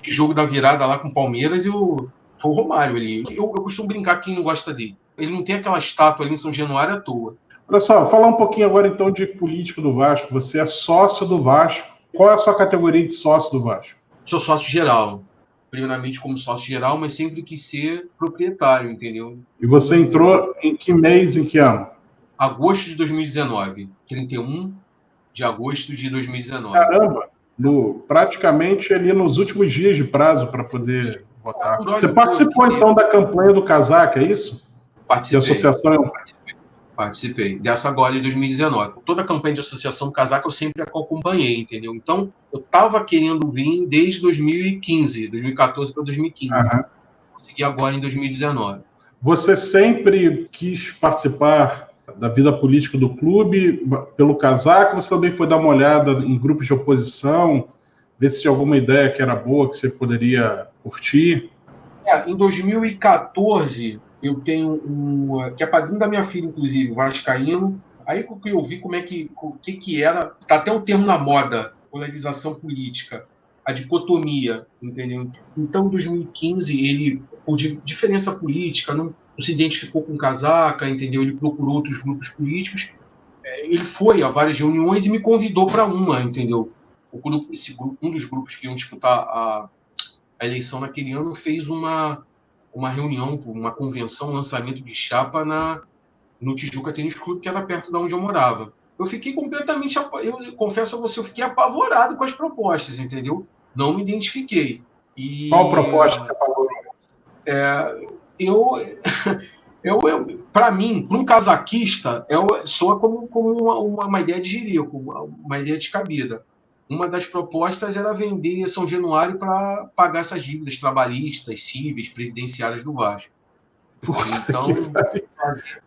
Speaker 2: jogo da virada lá com o Palmeiras e foi o Romário ali. Eu costumo brincar quem não gosta dele. Ele não tem aquela estátua ali em São Januário à toa.
Speaker 1: Olha só, falar um pouquinho agora então de política do Vasco. Você é sócio do Vasco. Qual é a sua categoria de sócio do Vasco?
Speaker 2: Sou sócio geral. Primeiramente como sócio geral, mas sempre quis ser proprietário, entendeu?
Speaker 1: E você entrou em que mês, em que ano?
Speaker 2: Agosto de 2019. 31 de agosto de 2019.
Speaker 1: Caramba! Praticamente ali nos últimos dias de prazo para poder votar. Você participou então da campanha do Casaca, é isso?
Speaker 2: Participei.
Speaker 1: De associação?
Speaker 2: Participei. Dessa agora em 2019. Toda a campanha de associação do Casaca eu sempre acompanhei, entendeu? Então, eu estava querendo vir desde 2015, 2014 para 2015. Consegui agora em 2019.
Speaker 1: Você sempre quis participar da vida política do clube pelo Casaca? Você também foi dar uma olhada em grupos de oposição, ver se tinha alguma ideia que era boa, que você poderia curtir?
Speaker 2: Em 2014, eu tenho que é padrinho da minha filha, inclusive, vascaíno. Aí que eu vi o que era, tá até um termo na moda, polarização política, a dicotomia, entendeu? Então, em 2015, ele, por diferença política, não se identificou com o Casaca, entendeu? Ele procurou outros grupos políticos. Ele foi a várias reuniões e me convidou para uma, entendeu? Um dos grupos que iam disputar a eleição naquele ano fez uma reunião, uma convenção, um lançamento de chapa no Tijuca Tênis Clube, que era perto de onde eu morava. Eu fiquei completamente, eu confesso a você, eu fiquei apavorado com as propostas, entendeu? Não me identifiquei.
Speaker 1: Qual proposta que apavorou?
Speaker 2: Para mim, para um casaquista, soa como uma ideia de jirico, uma ideia descabida. Uma das propostas era vender São Januário para pagar essas dívidas trabalhistas, cíveis, previdenciárias do Vasco.
Speaker 1: Então,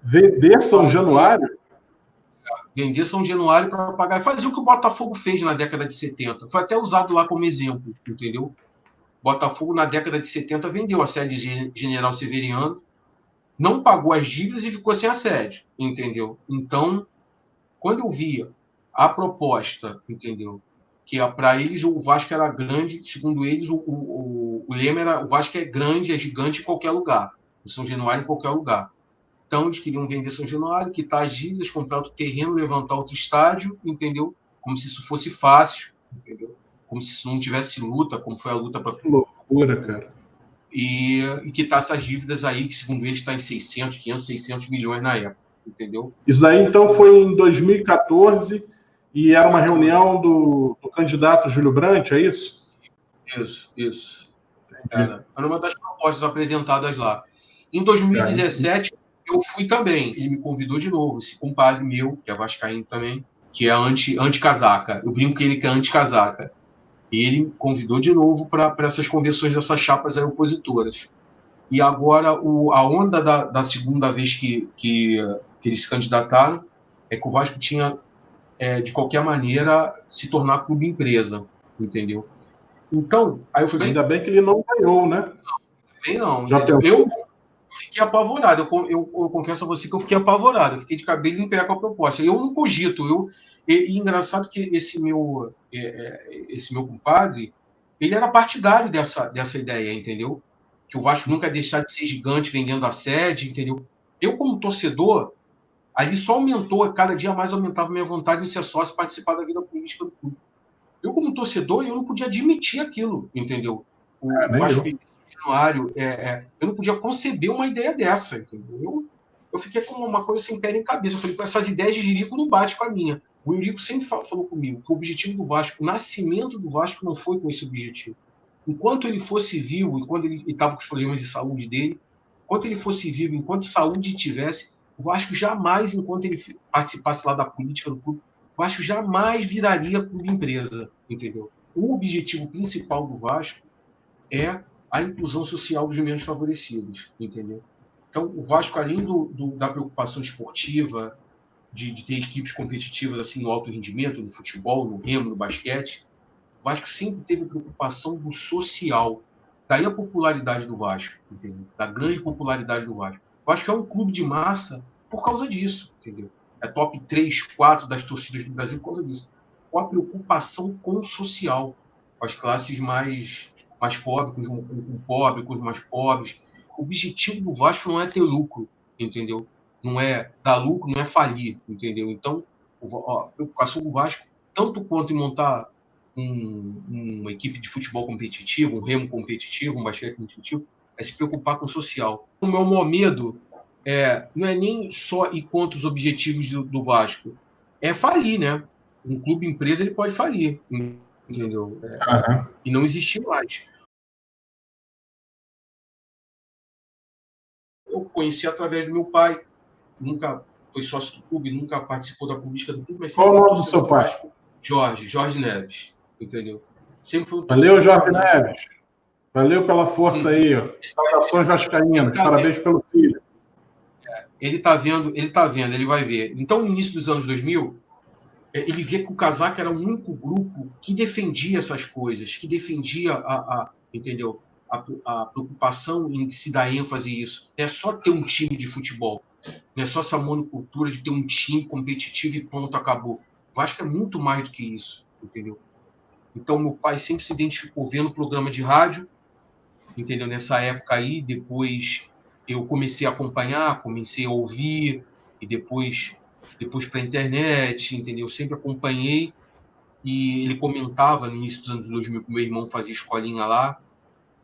Speaker 1: vender São Januário?
Speaker 2: Vender São Januário para pagar. Fazer o que o Botafogo fez na década de 70. Foi até usado lá como exemplo, entendeu? Botafogo, na década de 70, vendeu a sede General Severiano, não pagou as dívidas e ficou sem a sede, entendeu? Então, quando eu via a proposta, entendeu? Que para eles o Vasco era grande, segundo eles, o lema era: o Vasco é grande, é gigante em qualquer lugar, o São Januário em qualquer lugar. Então eles queriam vender São Januário, quitar as dívidas, comprar outro terreno, levantar outro estádio, entendeu? Como se isso fosse fácil, entendeu? Como se isso não tivesse luta, como foi a luta para...
Speaker 1: Que loucura, cara.
Speaker 2: E quitar essas dívidas aí, que segundo eles está em 600, 500, 600 milhões na época, entendeu?
Speaker 1: Isso daí então foi em 2014 e era uma reunião do candidato Júlio Brandt, é isso?
Speaker 2: Isso. Era uma das propostas apresentadas lá. Em 2017, eu fui também. Ele me convidou de novo, esse compadre meu, que é vascaíno também, que é anti-casaca. Eu brinco que ele é anti-casaca. E ele me convidou de novo para essas convenções dessas chapas aí opositoras. E agora, a onda da segunda vez que eles se candidataram é que o Vasco tinha, de qualquer maneira, se tornar clube empresa, entendeu? Então, aí eu falei...
Speaker 1: Ainda bem que ele não ganhou, né?
Speaker 2: Não, eu fiquei apavorado. Eu confesso a você que eu fiquei apavorado. Eu fiquei de cabelo em pé com a proposta. Eu não cogito. E engraçado que esse meu compadre, ele era partidário dessa ideia, entendeu? Que o Vasco nunca ia deixar de ser gigante vendendo a sede, entendeu? Eu, como torcedor, ali só aumentou, cada dia mais aumentava minha vontade de ser sócio e participar da vida política do clube. Eu, como torcedor, eu não podia admitir aquilo, entendeu? O Vasco Januário, eu não podia conceber uma ideia dessa, entendeu? Eu fiquei com uma coisa sem pé nem cabeça. Eu falei, essas ideias de Jirico não bate com a minha. O Eurico sempre falou comigo que o objetivo do Vasco, o nascimento do Vasco não foi com esse objetivo. Enquanto ele fosse vivo, enquanto ele estava com os problemas de saúde dele, enquanto ele fosse vivo, enquanto saúde tivesse, o Vasco jamais, enquanto ele participasse lá da política do clube, o Vasco jamais viraria clube empresa, entendeu? O objetivo principal do Vasco é a inclusão social dos menos favorecidos, entendeu? Então, o Vasco, além da preocupação esportiva, de ter equipes competitivas assim no alto rendimento, no futebol, no remo, no basquete, o Vasco sempre teve preocupação do social. Daí a popularidade do Vasco, entendeu? Da grande popularidade do Vasco. O Vasco é um clube de massa por causa disso, entendeu? É top 3, 4 das torcidas do Brasil por causa disso. Com a preocupação com o social, com as classes mais pobres, com os mais pobres. O objetivo do Vasco não é ter lucro, entendeu? Não é dar lucro, não é falir, entendeu? Então, a preocupação do Vasco, tanto quanto em montar uma equipe de futebol competitivo, um remo competitivo, um basquete competitivo, é se preocupar com o social. O meu maior medo não é nem só ir contra os objetivos do Vasco, é falir, né? Um clube empresa ele pode falir, entendeu? E não existir mais. Eu conheci através do meu pai, nunca foi sócio do clube, nunca participou da política do clube. Mas
Speaker 1: qual o nome do seu pai?
Speaker 2: Jorge Neves, entendeu?
Speaker 1: Sempre foi Valeu, Jorge Neves. Valeu pela força aí. Saudações vascaínas. Parabéns pelo filho.
Speaker 2: Ele tá vendo, ele vai ver. Então, no início dos anos 2000, ele via que o Casaca era o único grupo que defendia essas coisas, que defendia entendeu? A preocupação em se dar ênfase a isso. Não é só ter um time de futebol. Não é só essa monocultura de ter um time competitivo e pronto, acabou. O Vasco é muito mais do que isso, entendeu? Então, meu pai sempre se identificou vendo programa de rádio, entendeu? Nessa época aí, depois eu comecei a acompanhar, comecei a ouvir, e depois para a internet, entendeu? Eu sempre acompanhei, e ele comentava no início dos anos 2000 que meu irmão fazia escolinha lá,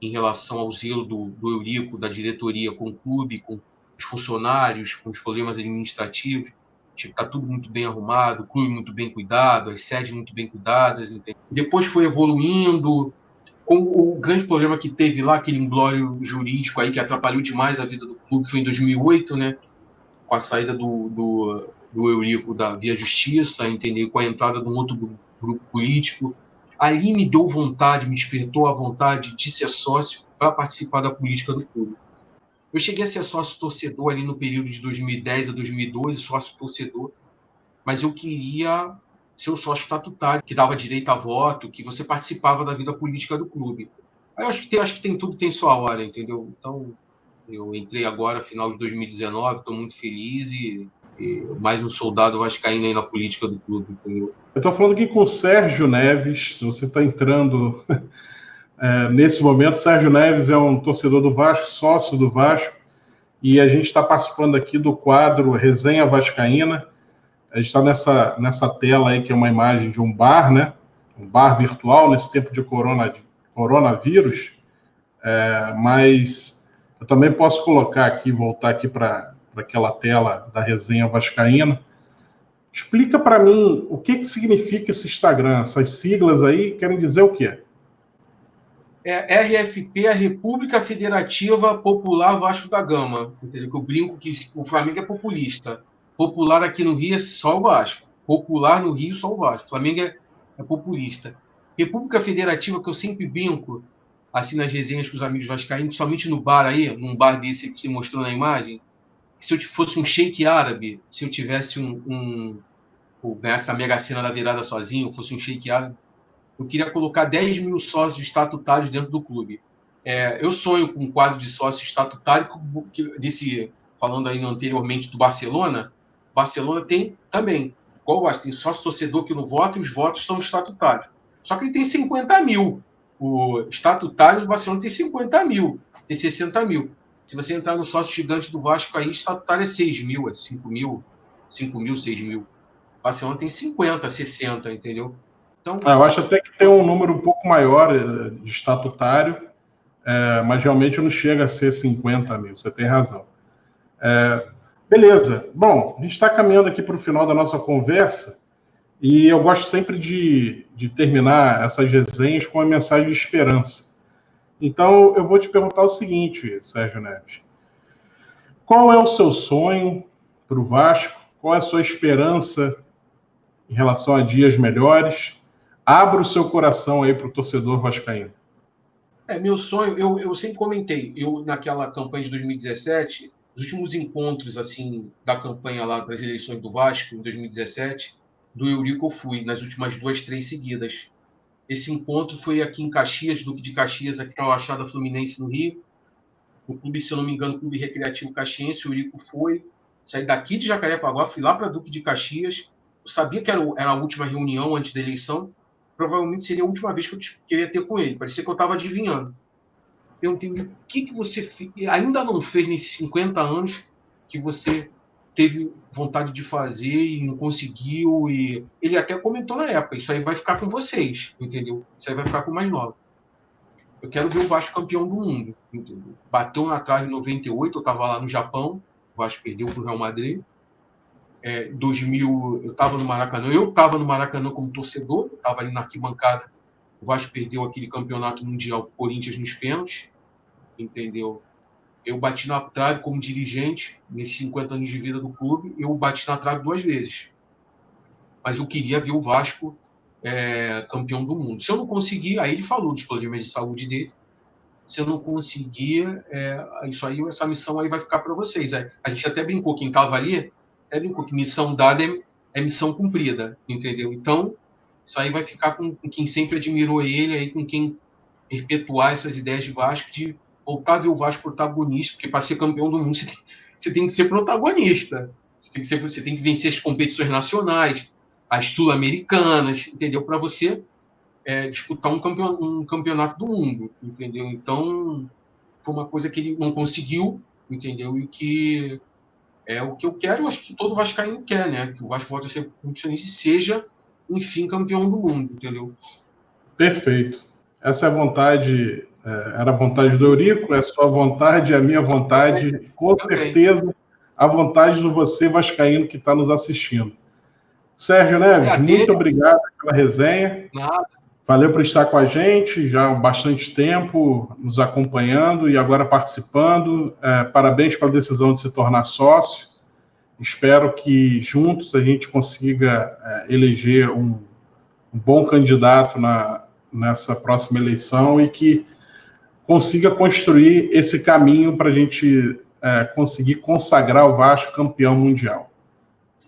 Speaker 2: em relação ao zelo do Eurico, da diretoria com o clube, com os funcionários, com os problemas administrativos. Está tudo muito bem arrumado, o clube muito bem cuidado, as sedes muito bem cuidadas. Entendeu? Depois foi evoluindo, com o grande problema que teve lá, aquele imbróglio jurídico aí que atrapalhou demais a vida do clube, foi em 2008, né? Com a saída do Eurico via justiça, entendeu? Com a entrada de um outro grupo político. Ali me deu vontade, me despertou a vontade de ser sócio para participar da política do clube. Eu cheguei a ser sócio torcedor ali no período de 2010 a 2012, sócio torcedor, mas eu queria ser o sócio estatutário, que dava direito a voto, que você participava da vida política do clube. Aí eu acho que tem tudo, tem sua hora, entendeu? Então, eu entrei agora, final de 2019, estou muito feliz e mais um soldado vascaíno aí na política do clube, entendeu?
Speaker 1: Eu estou falando aqui com o Sérgio Neves, se você está entrando nesse momento, Sérgio Neves é um torcedor do Vasco, sócio do Vasco, e a gente está participando aqui do quadro Resenha Vascaína. A gente está nessa tela aí, que é uma imagem de um bar, né? Um bar virtual nesse tempo de coronavírus, mas eu também posso colocar aqui, voltar aqui para aquela tela da Resenha Vascaína. Explica para mim o que significa esse Instagram, essas siglas aí querem dizer o quê?
Speaker 2: RFP, a República Federativa Popular Vasco da Gama. Entendeu? Que eu brinco que o Flamengo é populista. Popular aqui no Rio é só o Vasco. Popular no Rio só o Vasco. O Flamengo é populista. República Federativa, que eu sempre brinco, assim nas resenhas com os amigos vascaínos, principalmente no bar aí, num bar desse que você mostrou na imagem, se eu fosse um sheik árabe, se eu tivesse ganhasse a Mega Sena da virada sozinho, fosse um sheik árabe, eu queria colocar 10 mil sócios estatutários dentro do clube. Eu sonho com um quadro de sócio estatutário, falando aí anteriormente do Barcelona. O Barcelona tem também, igual o Vasco, tem sócio torcedor que não vota e os votos são estatutários. Só que ele tem 50 mil. O estatutário do Barcelona tem 50 mil, tem 60 mil. Se você entrar no sócio gigante do Vasco, aí o estatutário é 6 mil, é 5 mil, 6 mil. O Barcelona tem 50, 60, entendeu?
Speaker 1: Então, eu acho até que tem um número um pouco maior de estatutário, mas realmente não chega a ser 50 mil, você tem razão. Beleza. Bom, a gente está caminhando aqui para o final da nossa conversa e eu gosto sempre de terminar essas resenhas com uma mensagem de esperança. Então, eu vou te perguntar o seguinte, Sérgio Neves. Qual é o seu sonho para o Vasco? Qual é a sua esperança em relação a dias melhores? Abra o seu coração aí para o torcedor vascaíno.
Speaker 2: Meu sonho, eu sempre comentei, naquela campanha de 2017, os últimos encontros, assim, da campanha lá para as eleições do Vasco, em 2017, do Eurico eu fui, nas últimas 2, 3 seguidas. Esse encontro foi aqui em Caxias, Duque de Caxias, aqui na Baixada Fluminense, no Rio. O clube, se eu não me engano, o Clube Recreativo Caxiense, o Eurico foi. Saí daqui de Jacarepaguá, fui lá para Duque de Caxias. Eu sabia que era a última reunião antes da eleição. Provavelmente seria a última vez que eu ia ter com ele. Parecia que eu estava adivinhando. Eu entendi o que você ainda não fez nesses 50 anos que você teve vontade de fazer e não conseguiu. E ele até comentou na época, isso aí vai ficar com vocês, entendeu? Isso aí vai ficar com mais novos. Eu quero ver o Vasco campeão do mundo, entendeu? Bateu na trave em 98, eu estava lá no Japão, o Vasco perdeu para o Real Madrid. 2000, eu estava no Maracanã como torcedor, eu estava ali na arquibancada. O Vasco perdeu aquele campeonato mundial Corinthians nos pênaltis, entendeu? Eu bati na trave como dirigente, nesses 50 anos de vida do clube, eu bati na trave 2 vezes. Mas eu queria ver o Vasco campeão do mundo. Se eu não conseguir, aí ele falou dos problemas de saúde dele, se eu não conseguir, isso aí, essa missão aí vai ficar para vocês. A gente até brincou, quem estava ali, até brincou que missão dada é missão cumprida, entendeu? Então, isso aí vai ficar com quem sempre admirou ele, aí com quem perpetuar essas ideias de Vasco, de voltar a ver o Vasco protagonista, porque para ser campeão do mundo você tem que ser protagonista, você tem que vencer as competições nacionais, as sul-americanas, entendeu? Para você disputar um campeonato do mundo, entendeu? Então, foi uma coisa que ele não conseguiu, entendeu? E que é o que eu quero, eu acho que todo vascaíno quer, né? Que o Vasco volte a ser competicionista e seja, enfim, campeão do mundo, entendeu?
Speaker 1: Perfeito. Essa é a vontade, era a vontade do Eurico, é a sua vontade, é a minha vontade, com certeza, a vontade de você, vascaíno, que está nos assistindo. Sérgio Neves, muito obrigado pela resenha.
Speaker 2: Nada.
Speaker 1: Valeu por estar com a gente, já há bastante tempo, nos acompanhando e agora participando. Parabéns pela decisão de se tornar sócio. Espero que juntos a gente consiga eleger um bom candidato nessa próxima eleição e que consiga construir esse caminho para a gente conseguir consagrar o Vasco campeão mundial.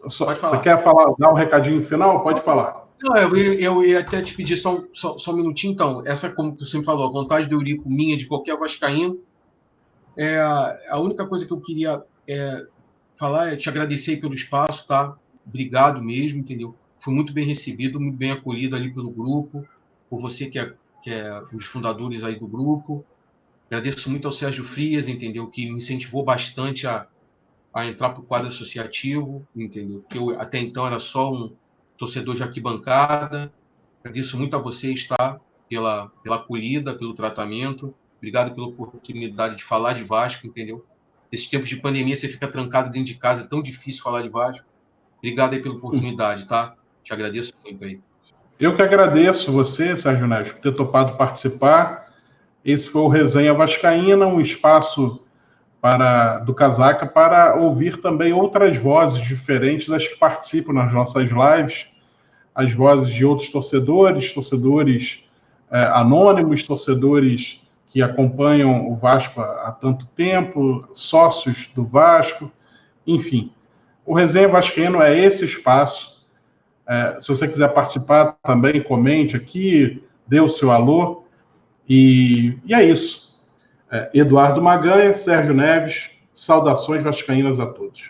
Speaker 1: Você quer dar um recadinho final? Pode falar.
Speaker 2: Não, eu ia até te pedir só um minutinho, então. Essa, como você me falou, a vontade do Eurico, minha, de qualquer vascaíno. A única coisa que eu queria falar é te agradecer pelo espaço, tá? Obrigado mesmo, entendeu? Fui muito bem recebido, muito bem acolhido ali pelo grupo, por você que é um dos fundadores aí do grupo. Agradeço muito ao Sérgio Frias, entendeu? Que me incentivou bastante a entrar para o quadro associativo, entendeu? Porque eu até então era só um torcedor de arquibancada. Agradeço muito a vocês, tá? Pela acolhida, pelo tratamento. Obrigado pela oportunidade de falar de Vasco, entendeu? Nesses tempos de pandemia, você fica trancado dentro de casa, é tão difícil falar de Vasco. Obrigado aí pela oportunidade, tá? Te agradeço muito aí.
Speaker 1: Eu que agradeço você, Sérgio Neves, por ter topado participar. Esse foi o Resenha Vascaína, um espaço do Casaca para ouvir também outras vozes diferentes das que participam nas nossas lives, as vozes de outros torcedores anônimos, torcedores que acompanham o Vasco há tanto tempo, sócios do Vasco, enfim. O Resenha Vascaíno é esse espaço. Se você quiser participar também, comente aqui, dê o seu alô. E é isso. Eduardo Maganha, Sérgio Neves, saudações vascaínas a todos.